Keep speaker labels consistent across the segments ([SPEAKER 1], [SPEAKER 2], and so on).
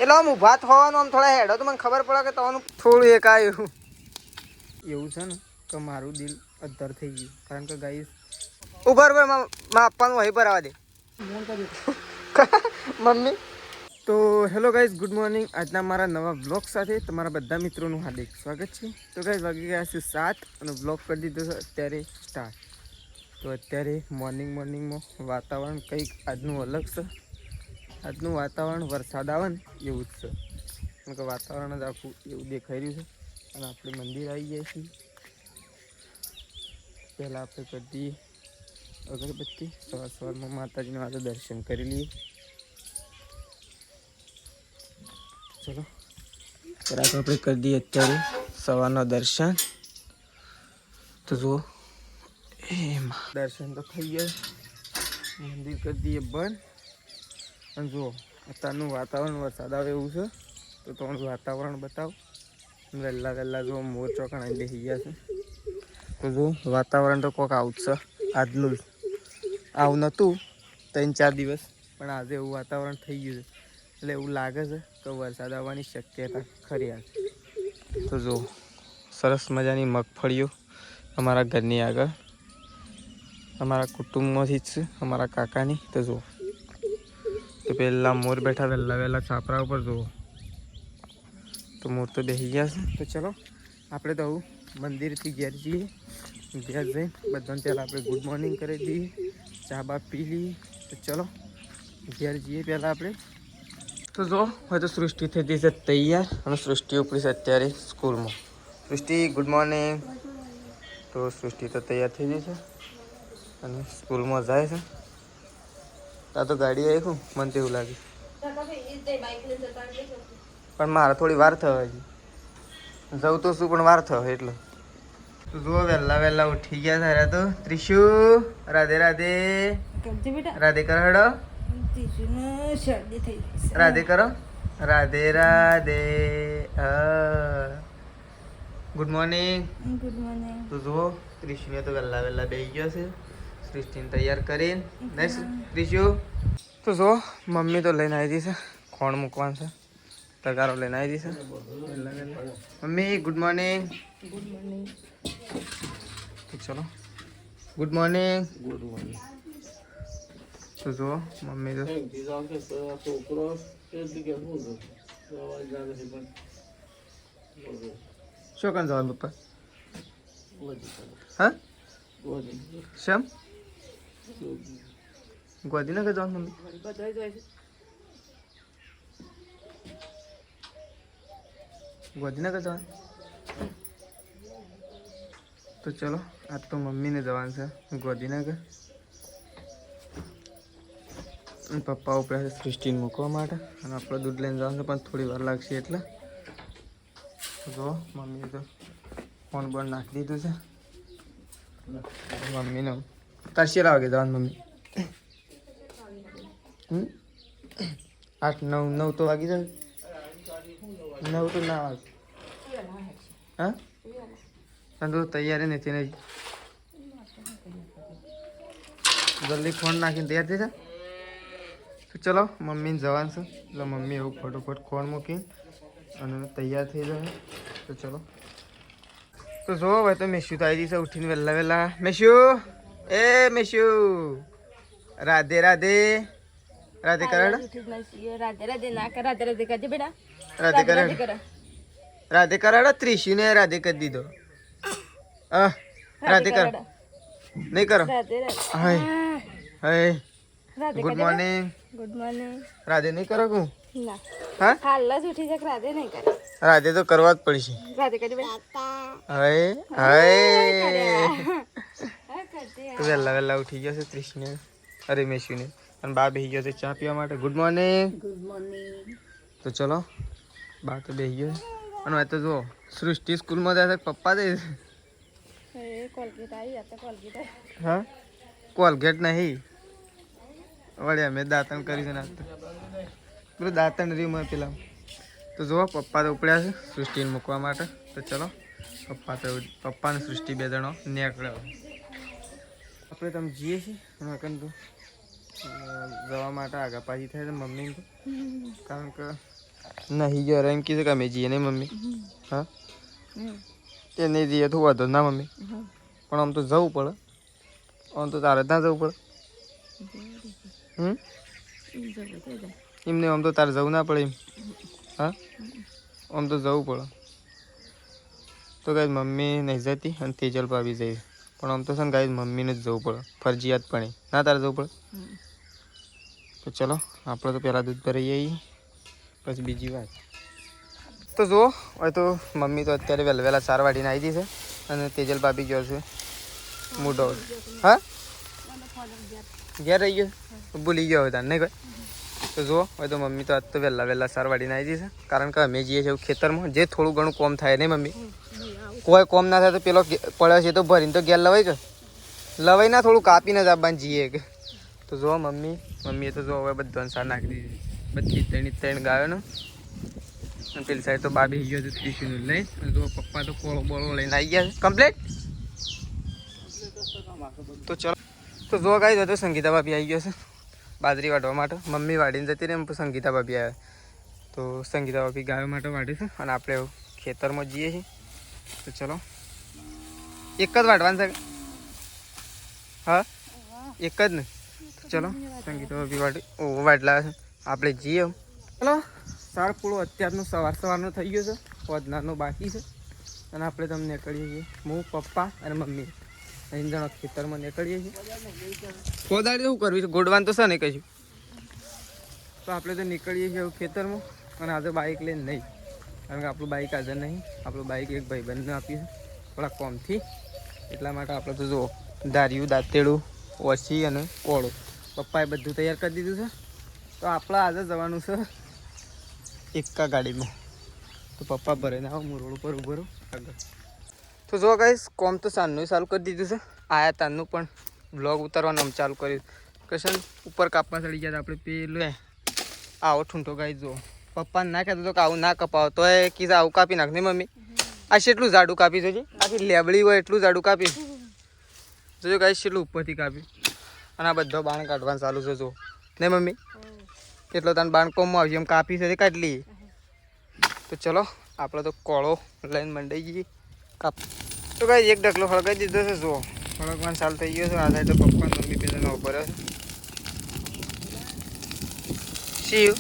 [SPEAKER 1] એટલે આમ ઊભા થવાનું આમ થોડા હેડો તો મને ખબર પડે કે તમારું થોડું એક આવ્યું એવું છે ને કે મારું દિલ અદ્ધર થઈ ગયું કારણ કે ગાઈસ ઉભર માં આપવાનું વહી પર આવવા દે મમ્મી તો હેલો ગાઈઝ ગુડ મોર્નિંગ આજના મારા નવા બ્લોગ સાથે તમારા બધા મિત્રોનું હાર્દિક સ્વાગત છે તો ગાઈઝ વાગી ગયા છે 7 અને બ્લોગ કરી દીધો છે અત્યારે સ્ટાર્ટ તો અત્યારે મોર્નિંગમાં વાતાવરણ કંઈક આજનું અલગ છે આજનું વાતાવરણ વરસાદ આવે ને એવું જ છે કારણ કે વાતાવરણ જ આખું એવું દેખાઈ રહ્યું છે અને આપણે મંદિર આવી ગયા છીએ પહેલાં આપણે કરી દઈએ અગરબત્તી સવારમાં માતાજીનું આજે દર્શન કરી લઈએ ચલો જરાક આપણે કરી દઈએ અત્યારે સવારના દર્શન તો જુઓ એમાં દર્શન તો થઈ ગયા મંદિર કરી દઈએ બંધ અને જુઓ અત્યારનું વાતાવરણ વરસાદ આવે એવું છે તો તમારું વાતાવરણ બતાવો વહેલા જુઓ મોર ચોકણ બેસી ગયા છે તો જુઓ વાતાવરણ તો કોઈક આવું છે આજનું આવું નહોતું 3-4 દિવસ પણ આજે એવું વાતાવરણ થઈ ગયું છે એટલે એવું લાગે છે કે વરસાદ આવવાની શક્યતા ખરી આજ તો જુઓ સરસ મજાની મગફળીઓ અમારા ઘરની આગળ અમારા કુટુંબમાંથી જ છે અમારા કાકાની તો જુઓ તો પહેલાં મોર બેઠા વહેલા છાપરા ઉપર જુઓ તો મોર તો બેસી ગયા છે તો ચલો આપણે તો આવું મંદિરથી ઘેર જઈએ ઘેર જઈને બધાને પહેલાં આપણે ગુડ મોર્નિંગ કરી દઈએ ચા બા પી લઈએ તો ચલો ઘેર જઈએ પહેલાં આપણે તો જો હવે તો સૃષ્ટિ થઈ ગઈ છે તૈયાર અને સૃષ્ટિ ઉપડી છે અત્યારે સ્કૂલમાં સૃષ્ટિ ગુડ મોર્નિંગ તો સૃષ્ટિ તો તૈયાર થઈ ગઈ છે અને સ્કૂલમાં જાય છે આ તો ગાડી આવી મને તો એવું લાગે પણ મારે થોડી વાર થવા જવું તો શું પણ વાર થવા એટલે તો જુઓ વહેલા ઉઠી ગયા તારા તો ત્રિશુ રાધે રાધે રાધે કર હડો રાધે કરો રાધે રાધે ગુડ મોર્નિંગ તો જુઓ ત્રિશુને તો વહેલા બેસી ગયો છે સૃષ્ટિને તૈયાર કરીને નહીં ત્રિશુ તો જુઓ મમ્મી તો લઈને આવી છે ખોણ મૂકવાનું છે તગારો લઈને આવી છે મમ્મી ગુડ મોર્નિંગ ચલો ગુડ મોર્નિંગ તો જુઓ મમ્મી તો શું કામ જવાનું પપ્પા હા શેમ ગોધીનગર જવાનું મમ્મી ગોધીનગર જવાનું તો ચલો આજ તો મમ્મીને જવાનું છે ગોધીનગર પપ્પા ઉપડ્યા છે સૃષ્ટિને મૂકવા માટે અને આપણે દૂધ લઈને જવાનું છે પણ થોડી વાર લાગશે એટલે જો મમ્મીએ તો ફોન બોન નાખી દીધું છે મમ્મીને તાર શેરા વાગે જવાનું મમ્મી 8-9 તો વાગી જાય 9 તો ના વાગે હા પણ તો તૈયારી નથી નહીં જલ્દી ફોન નાખીને તૈયાર થઈ જાય તો ચલો મમ્મીને જવાનું છે એટલે મમ્મી એવું ફટોફટ ખોણ મૂકી અને તૈયાર થઈ જાય તો ચલો તો જો ભાઈ તો મેશ્યુ તો આવી જશે ઉઠીને વહેલા મેશ્યુ રાધે રાધે રાધે કરણ રાધે કરાડો ત્રિશુ ને રાધે કરી દીધો રાધે કર નહીં કરો હાય ગુડ મોર્નિંગ રાધે નહીં કરો કું હા રાધે તો કરવા જ પડશે તો વહેલા ઉઠી ગયો છે ત્રિશને અરે મેશુને અને બા બેસી ગયો છે ચા પીવા માટે ગુડ મોર્નિંગ તો ચલો બા તો બેસી ગયો અને તો જુઓ સૃષ્ટિ સ્કૂલમાં જાય છે પપ્પા જાય હા કોલગેટ નહીં વળ્યા મેં દાંતણ કરી છે પેલું દાંતણ રહ્યું પેલા તો જુઓ પપ્પા તો ઉપડ્યા છે સૃષ્ટિને મૂકવા માટે તો ચલો પપ્પા ને સૃષ્ટિ 2 જણો નીકળ્યો આપણે તમે જઈએ છીએ અને તો જવા માટે આગા પાછી થાય છે મમ્મી તો કારણ કે નહીં ગયો એમ કીધું કે અમે જઈએ નહીં મમ્મી. હા એ નહીં જઈએ તો વધો ના મમ્મી, પણ આમ તો જવું પડે. આમ તો તારે ત્યાં જવું પડે. એમને આમ તો તારે જવું ના પડે એમ. હા આમ તો જવું પડે. તો ગાય મમ્મી નહીં જતી અને તેજલ ભાભી જઈ, પણ આમ તો છે ને ગાય મમ્મીને જ જવું પડે ફરજિયાત પણ ના તારે જવું પડે. તો ચલો આપણે તો પહેલાં દૂધ ભરાઈ આવીએ પછી બીજી વાત. તો જુઓ હવે તો મમ્મી તો અત્યારે વહેલા 4 વાગીને આવી ગઈ છે અને તેજલ ભાભી ગયો છે મોટો. હા ઘેર રહી ગયો, ભૂલી ગયો હતા નહીં કોઈ. તો જુઓ હવે તો મમ્મી તો આજ તો વહેલા 4 વાગીને આવી ગઈ છે, કારણ કે અમે જઈએ છીએ ખેતરમાં જે થોડું ઘણું કોમ થાય નહીં મમ્મી. કોઈ કોમ ના થાય તો પેલો પડ્યો છે તો ભરીને તો ઘેર લવાય કે લવાય ના, થોડું કાપીને જ આપવાનું જઈએ કે. તો જુઓ મમ્મીએ તો જો હવે બધાને સાર નાખી દીધી, બધી 3 ગાયો ને. અને પેલી સાઈડ તો બાબી ગયો હતું ત્રીસીનું લઈ, અને જો પપ્પા તો કોળો બોળો લઈને આવી ગયા છે કમ્પ્લીટ. તો ચલો તો જો ગાય તો સંગીતા ભાભી આવી ગયો છે બાજરી વાટવા માટે. મમ્મી વાડીને જતી રહી એમ સંગીતા ભાભી આવ્યા. તો સંગીતા ભાભી ગાયો માટે વાઢી છે અને આપણે ખેતરમાં જઈએ છીએ. તો ચલો એક જ વાટવાનું છે. હા એક જ ને. તો ચલો સંગીતા ભાભી વાટી વાટલા છે, આપણે જઈએ. ચલો સાર પૂળો અત્યારનું સવારનો થઈ ગયો છે, વધનારનો બાકી છે. અને આપણે તમને નીકળીએ છીએ હું પપ્પા અને મમ્મી અહીં જણા ખેતરમાં નીકળીએ છીએ. કોદાળી શું કરવી છે, ગોડવાનું તો છે ને કશું. તો આપણે તો નીકળીએ છીએ ખેતરમાં. અને આજે બાઇક લઈને નહીં, કારણ કે આપણું બાઇક હાજર નહીં. આપણું બાઇક એક ભાઈબંધને આપ્યું છે થોડા કોમથી, એટલા માટે આપણે તો જુઓ ધાર્યું દાંતેડું ઓછી અને કોળો પપ્પાએ બધું તૈયાર કરી દીધું છે. તો આપણે આજે જવાનું છે એકા ગાડીમાં. તો પપ્પા ભરાઈને આવો, હું રોડ ઉપર ઊભો રહું આગળ. તો જો ગાઈસ કોમ તો સાંજનું ચાલુ કરી દીધું છે. આયા તાનનું પણ બ્લોગ ઉતારવાનું આમ ચાલુ કર્યું. કશન ઉપર કાપવા ચડી ગયા આપણે પેલું આવો ઠૂંઠો ગાઈ જો પપ્પાને ના કહેતો તો કે આવું ના કપાવો, તો એ કીધું આવું કાપી નાખ નહીં મમ્મી. આ કેટલું જાડું કાપી જોજે, આખી લેબડી હોય એટલું જાડું કાપી જોજો ગાઈસ, કેટલું ઉપરથી કાપ્યું. અને આ બધો બાણ કાઢવાનું ચાલુ છે જો નહીં મમ્મી. એટલો તને બાણ કોમમાં આવશે એમ કાપી છે કાઢી લઈએ. તો ચલો આપણે તો કોળો લઈને મંડાઈ જઈએ કાપ. તો કાંઈ એક ડગલો હળગાઈ દીધો છે જુઓ, હળગવાનું ચાલુ થઈ ગયો છે. આ સાઈડ તો પપ્પા મમ્મી પેલાનો ઉભો રહ્યો છે. શિવ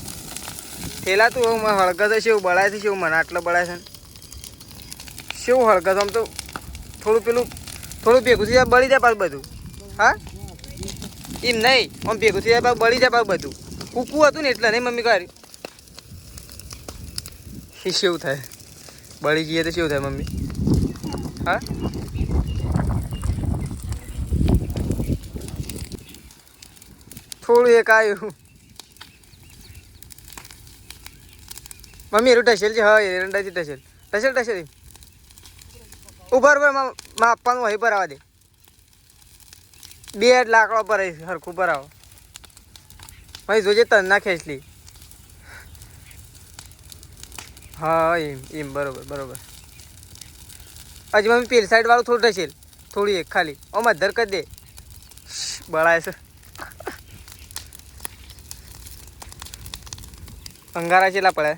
[SPEAKER 1] થેલા તું એવું હળગત છે એવું બળાય છે, એવું મને આટલો બળાય છે ને શું હળગત. આમ તો થોડું પેલું થોડું ભેગું થઈ જાય બળી જાય પાછું બધું. હા એમ નહીં, આમ ભેગું થઈ જાય પાછું બળી જાય પાછું બધું. કૂકું હતું ને એટલે નહીં મમ્મી કાઢ્યું. એ શું થાય બળી જઈએ તો શું થાય મમ્મી. હા થોડું એક આવ્યું મમ્મી. એરું ટસેલ છે. હા એરંડાથી ટસેલ ઉભર પર માં આપવાનું વહી પર આવવા દે. 2 લાકડો પર સરખું પર આવો ભાઈ જોજે તન ના ખેંચલી. હા એમ બરોબર. હજી મમ્મી પેલી સાઈડ વાળું થોડું ટસેલ, થોડી એક ખાલી આમ અધર કરી દે. બળાય છે અંગારા ચેલા પડે.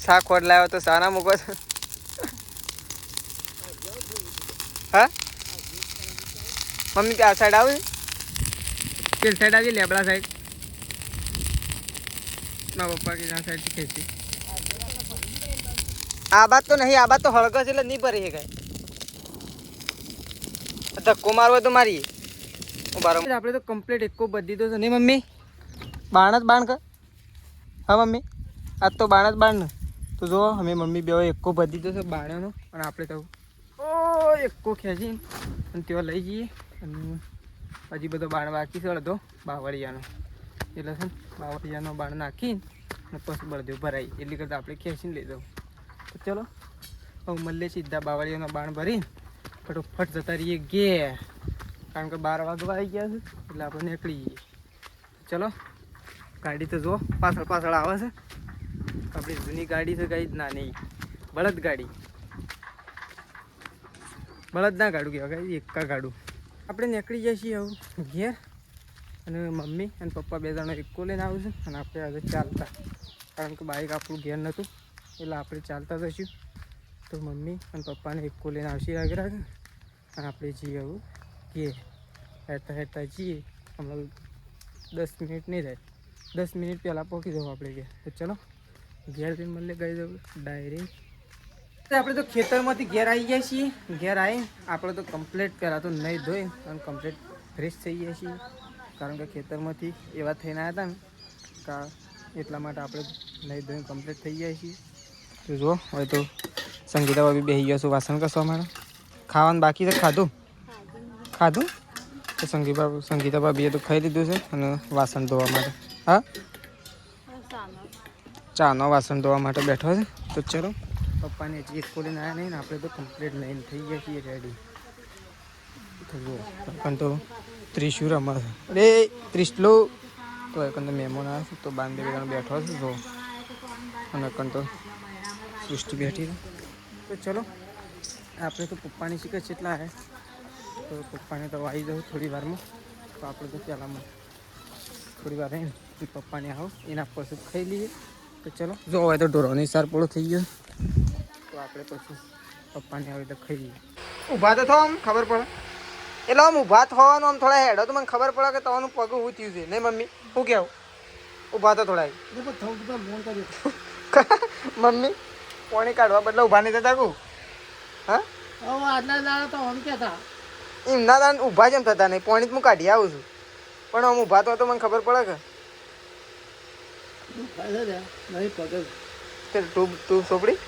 [SPEAKER 1] શા ખોટ લાવ્યો તો સાના મૂકો છે. હા મમ્મી આ સાઈડ આવે, પેલી સાઈડ આવી લેબડા સાઈડ. મારા પપ્પા કે આ સાઈડથી ખેંચી. આ બાત તો નહીં, આ બાત તો હળગસ એટલે નહીં ભરી શકાય. ધક્કો મારવો તો મારીએ. બરાબર આપણે તો કમ્પ્લીટ એકો બધી દીધો છે નહીં મમ્મી. બાણ જ બાણ કર. હા મમ્મી આજ તો બાણ જ બાણ ને. તો જો અમે મમ્મી બે એકો બધી દીધો છે બાણનો. અને આપણે તો એકો ખેંચીને અને ત્યાં લઈ જઈએ. અને હજી બધો બાણ બાકી છે અડધો બાવળિયાનો, એટલે છે ને બાવળિયાનો બાણ નાખીને અને પછી બળદો ભરાઈ એટલી કરતાં આપણે ખેંચીને લઈ દઉં. તો ચલો હવે મળીએ સીધા બાવળિયાનો બાણ ભરીને ફટોફટ જતા રહીએ ઘેર, કારણ કે 12 વાગવા આવી ગયા છે એટલે આપણે નીકળી જઈએ. ચલો ગાડી તો જો પાછળ આવે છે. આપણી જૂની ગાડી છે કઈ જ ના નહીં, બળદ ગાડી. બળદ ના ગાડું કહેવાય, કઈ એકા ગાડું. આપણે નીકળી જઈએ છીએ હવે ઘેર. અને મમ્મી અને પપ્પા 2 જણા ઇક્કો લઈને આવું છું અને આપણે આજે ચાલતા, કારણ કે બાઇક આપણું ઘેર નહોતું એટલે આપણે ચાલતા જઈશું. તો મમ્મી અને પપ્પાને ઇક્કો લઈને આવશે આગળ અને આપણે જઈએ આવું ઘેર. હેઠતા જઈએ, હમણાં 10 મિનિટ નહીં થાય, 10 મિનિટ પહેલાં પહોંચી જવું આપણે ઘેર. તો ચલો ઘેર જઈને મળીએ ગઈ જવું ડાયરેક્ટ. આપણે તો ખેતરમાંથી ઘેર આવી ગયા છીએ. ઘેર આવીને આપણે તો કમ્પ્લીટ પહેલાં તો નહીં ધોઈ અને કમ્પ્લીટ ફ્રેશ થઈ ગયા છીએ, કારણ કે ખેતરમાંથી એવા થઈને આવ્યા હતા ને એટલા માટે આપણે નહીં ધોઈને કમ્પ્લીટ થઈ ગયા છીએ. તો જુઓ હવે તો સંગીતા ભાભી બેસી ગયા છું વાસણ કસવા મારે. ખાવાનું બાકી છે? ખાધું તો સંગીતા ભાભીએ તો ખાઈ લીધું છે અને વાસણ ધોવા માટે ચાનો વાસણ ધોવા માટે બેઠો છે. તો ચલો પપ્પાને હજી એક લઈને આવ્યા નહીં ને આપણે તો કમ્પ્લીટ લઈને થઈ ગયા છીએ રેડી. તો જુઓ પણ તો ત્રિશુર રમે છે. અરે ત્રિશલો તો એકંદર મહેમાન આવે છે તો બાંધે જણ બેઠો છે જો, અને એકંદ તો સૃષ્ટિ બેઠી છે. તો ચલો આપણે તો પપ્પાની શીખે કેટલા આવે તો પપ્પાને તો આવી જાઉં થોડી વારમાં. તો આપણે તો પહેલાંમાં થોડી વાર રહીને પપ્પાને આવો એના પછી ખાઈ લઈએ. તો ચલો જો હવે તો ઢોરોની સાર પૂરો થઈ ગયો તો આપણે પછી પપ્પાને આવે તો ખાઈ લઈએ. ઊભા તો થો આમ ખબર પડે, એટલે આમ ઊભા થવાનું આમ થોડા હેડો તો મને ખબર પડે કે તમારું પગ હું થયું છે નહીં મમ્મી. શું કહેવું? ઊભા તો થોડા મમ્મી પાણી કાઢવા બદલે ઊભા નહીં થતા કહું. હા એમના દાન ઊભા જેમ થતા નહીં, પાણી જ હું કાઢી આવું છું પણ આમ ઊભા તો મને ખબર પડે કે તું સોપડી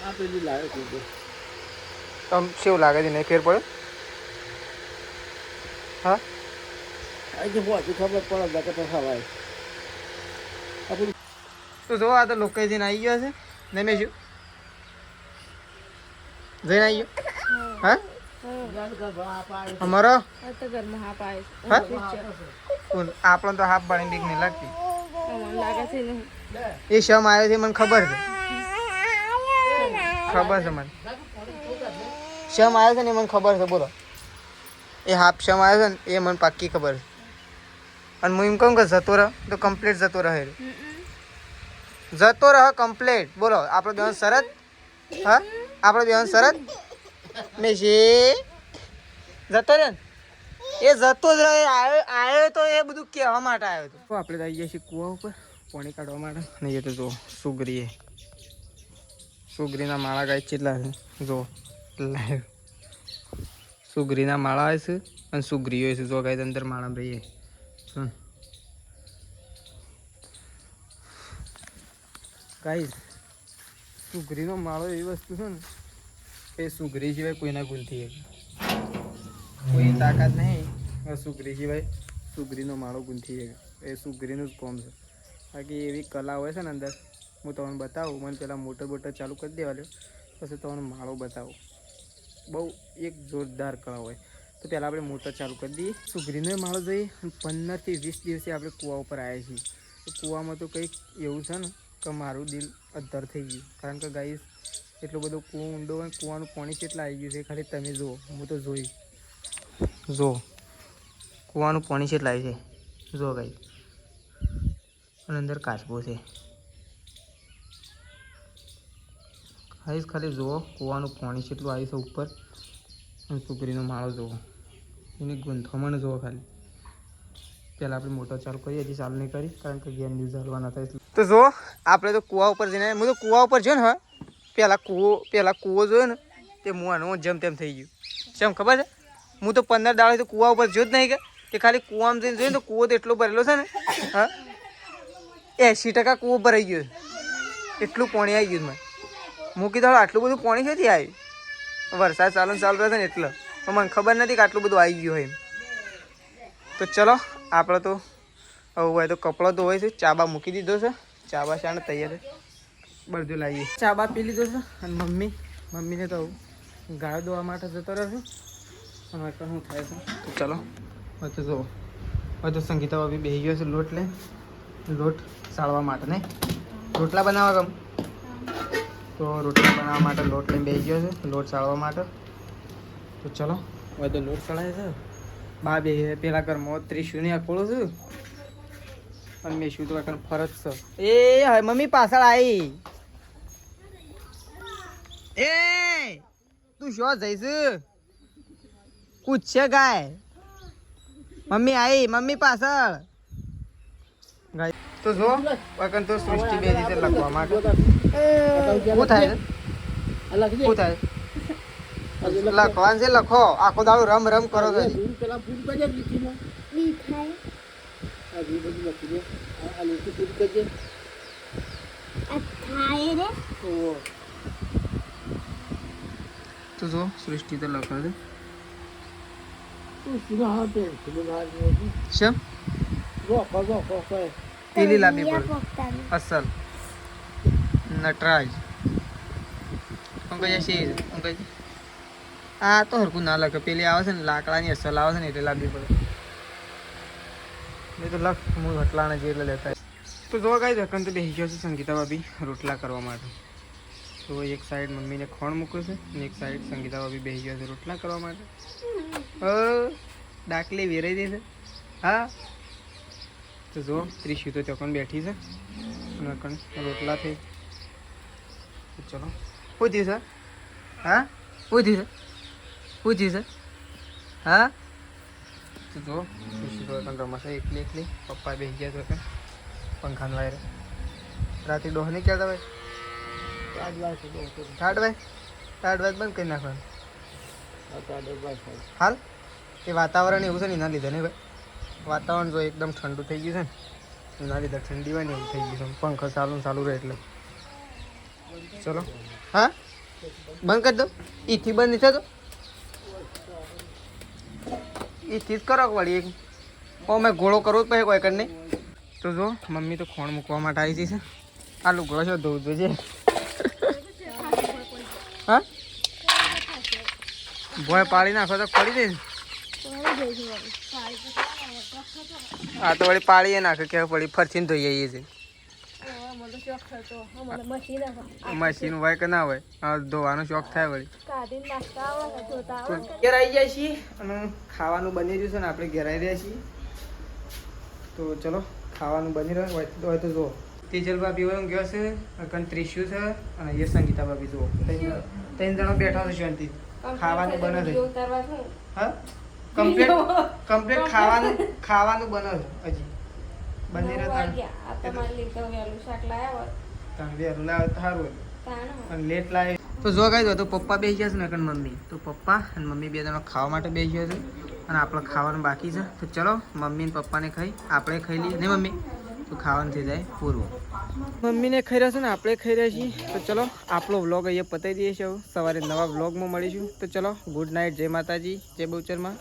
[SPEAKER 1] આમ કેવું લાગે છે? નહીં ફેર પડે? હા તો જો આ તો લોકો જઈને આવી ગયો છે નહીં મેં શું જઈને આવી ગયો. હા અમારો આપણને તો હાફ પાણી બીક નહીં લાગતી. એ શમ આવ્યો છે મને ખબર છે, ખબર છે મને શમ આવ્યો છે ને મને ખબર છે. બોલો એ હાફ શમ આવ્યો છે ને એ મને પાક્કી ખબર છે. અને હું એમ કહું કે જતો રહ તો કમ્પ્લીટ જતો રહે, જતો રહ કમ્પ્લીટ. બોલો આપણો બેન શરત. હા આપણો બેન શરત મેશી જતો રહે ને એ જતો જ રહે. આવ્યો તો એ બધું કહેવા માટે આવ્યો હતો. આપણે આવી ગયા છીએ કૂવા ઉપર પાણી કાઢવા માટે. અને એ તો જો સુગરી, સુગરીના માળા ગાય કેટલા છે જો લાઈવ. સુગરીના માળા હોય છે અને સુગરીઓ છે જો ગાય અંદર માળા રહીએ. ગાઈસ સુગરીનો માળો એવી વસ્તુ છે ને એ સુગરી સિવાય કોઈના ગુંથી કોઈ તાકાત નહીં સુગરી સિવાય સુગરીનો માળો ગુંથી એ સુગરીનું જ કોમ છે. બાકી એવી કલા હોય છે ને અંદર, હું તમને બતાવું. મને પહેલાં મોટર બોટર ચાલુ કરી દેવા લ્યો પછી તમને માળો બતાવું. બહુ એક જોરદાર કળા હોય. તો પહેલાં આપણે મોટર ચાલુ કરી દઈએ, સુગરીનો માળો જોઈએ. 15 થી 20 દિવસે આપણે કૂવા ઉપર આવ્યા છીએ. તો કૂવામાં તો કંઈક એવું છે ને કે મારું દિલ અદ્ધર થઈ ગયું, કારણ કે ગાઈસ એટલો બધો કૂવો ઊંડો હોય, કૂવાનું પાણી કેટલા આવી ગયું છે ખાલી તમે જુઓ. હું તો જોઈ જો કૂવાનું પાણી કેટલા આવી છે જો ગાઈસ, અને અંદર કાચબો છે ગાઈસ. ખાલી જુઓ કૂવાનું પાણી કેટલું આવ્યું છે ઉપર. અને સુગરીનો માળો જુઓ, એની ગૂંથામણ જુઓ ખાલી. પહેલાં આપણે મોટર ચાલુ કરીએ, હજી ચાલુ નહીં કરી કારણ કે ગેમ ન્યૂઝ હાલવાના હતા એટલે. તો જો આપણે તો કૂવા ઉપર જઈને, હું તો કૂવા ઉપર જોયો ને હા પહેલાં કૂવો જોયો ને તે હું જેમ તેમ થઈ ગયું. જેમ ખબર છે હું તો 15 દાડે તો કૂવા ઉપર જોયો જ નહીં કે ખાલી કૂવામાં જઈને જોયું ને તો કૂવો તો એટલો ભરેલો છે ને હા 80% કૂવો ભરાઈ ગયો. એટલું પાણી આવી ગયું મને. મૂકી દો આટલું બધું પાણી ક્યાંથી આવ્યું? વરસાદ ચાલુ રહે છે ને એટલે પણ મને ખબર નથી કે આટલું બધું આવી ગયું હોય. તો ચલો આપણે તો હવે હોય તો કપડો ધોવાય છે, ચાબા મૂકી દીધો છે, ચાબા શાને તૈયાર છે, બધું લાવીએ. ચાબા પી લીધો છે અને મમ્મીને તો ગાય ધોવા માટે જતો રહ્યો છે. અને શું થાય છે તો ચલો હવે તો જુઓ. હવે તો સંગીતા ભાભી બેસી ગયો છે લોટ લોટ સાળવા માટે નહીં, રોટલા બનાવવા ગમ તો રોટલા બનાવવા માટે લોટ લઈને બેસી ગયો છે લોટ સાળવા માટે. તો ચલો હવે તો લોટ સળાય છે. બા બે પેલા ઘરમાં ત્રિશુની અકોળું છું અને મેં શું તો કાંઈ ફરજ છે એ મમ્મી પાછળ આવી એ તું શું જઈશ પૂછશે ગાય મમ્મી આવી મમ્મી પાછળ ગાય તો જો વકન તો સૃષ્ટિ બે રીતે લખવા માટે શું થાય શું થાય લખવાનું છે લખો આખો દાડો રમ રમ કરો છો તો જો સૃષ્ટિ તો લખો છે શેમ પેલી લાંબી પર અસલ નટરાજ આ તો હરકું ના લખે પેલી આવે છે ને લાકડાની અસલ આવે છે ને એટલે લાંબી પડે મેં તો લખ હું હટલાના જે એટલે લેતા તો જોવા કાંઈ ધક્કન તો બેસી ગયો છે સંગીતા ભાભી રોટલા કરવા માટે તો એક સાઈડ મમ્મીને ખોણ મૂક્યું છે અને એક સાઈડ સંગીતા ભાભી બેસી ગયો છે રોટલા કરવા માટે ડાકલી વેરાઈ દે છે હા તો જો ત્રીસ્યુ તો ચોકન બેઠી છે અને રોટલા થઈ ચલો શું થયું છે હા શું થયું છે શું થયું છે હા તો જો ત્રીસ્યુ તો રમશે એકલી એકલી પપ્પા બેસી ગયા તો પંખાનો વાયરે રાતે ડોહ નહીં કહેતા ભાઈ ટાઢ વાત બંધ કરી નાખવાનું હાલ એ વાતાવરણ એવું છે ને એના લીધે ને ભાઈ વાતાવરણ જો એકદમ ઠંડુ થઈ ગયું છે ને એના લીધે ઠંડી હોય ને એવું થઈ ગયું છે પંખો ચાલુ રહે એટલે ચલો હા બંધ કરી દો ઈથી બંધ નહીં થતો ઈથી જ કરો વળી એક મેં ઘોડો કરવો જ પછી કોઈ કર નહીં તો જો મમ્મી તો ખોણ મૂકવા માટે આવી છે આ લુગડો છો ધોવું જોઈએ હા ભોય પાડી નાખો તો પડી જાય ને હા તો વળી પાડીએ નાખે કે પડી ફરસીને ધોઈ આવીએ છીએ મશીન હોય કે ના હોય હા ધોવાનો શોખ થાય વળી ઘેર આવી જાય છીએ અને ખાવાનું બની રહ્યું છે ને આપણે ઘેર આવી રહ્યા છીએ તો ચલો ખાવાનું બની રહ્યું હોય તો જુઓ તેજલ ભાભી હોય ગયો છે કન ત્રીસ્યુ છે અને એ સંગીતા ભાભી જુઓ ત્રણ જણા બેઠા છે શાંતિ ખાવાનું બને છે હા કમ્પ્લીટ ખાવાનું બને છે હજી બની રહ્યું સારું અને લેટ લાવે તો જો કઈ દો તો પપ્પા બેસી ગયા છે ને કન મમ્મી તો પપ્પા અને મમ્મી બે જણા ખાવા માટે બેસી ગયા છે અને આપણે ખાવાનું બાકી છે તો ચલો મમ્મી ને પપ્પાને ખાઈ આપણે ખાઈ લઈએ ને મમ્મી તો ખાવાનું થઈ જાય પૂરું મમ્મીને ખાઈ રહ્યા છે ને આપણે ખાઈ રહ્યા છીએ તો ચલો આપણો વ્લોગ અહીંયા પતાવી દઈએ છીએ સવારે નવા વ્લોગમાં મળીશું તો ચલો ગુડ નાઇટ જય માતાજી જય બહુચરમાં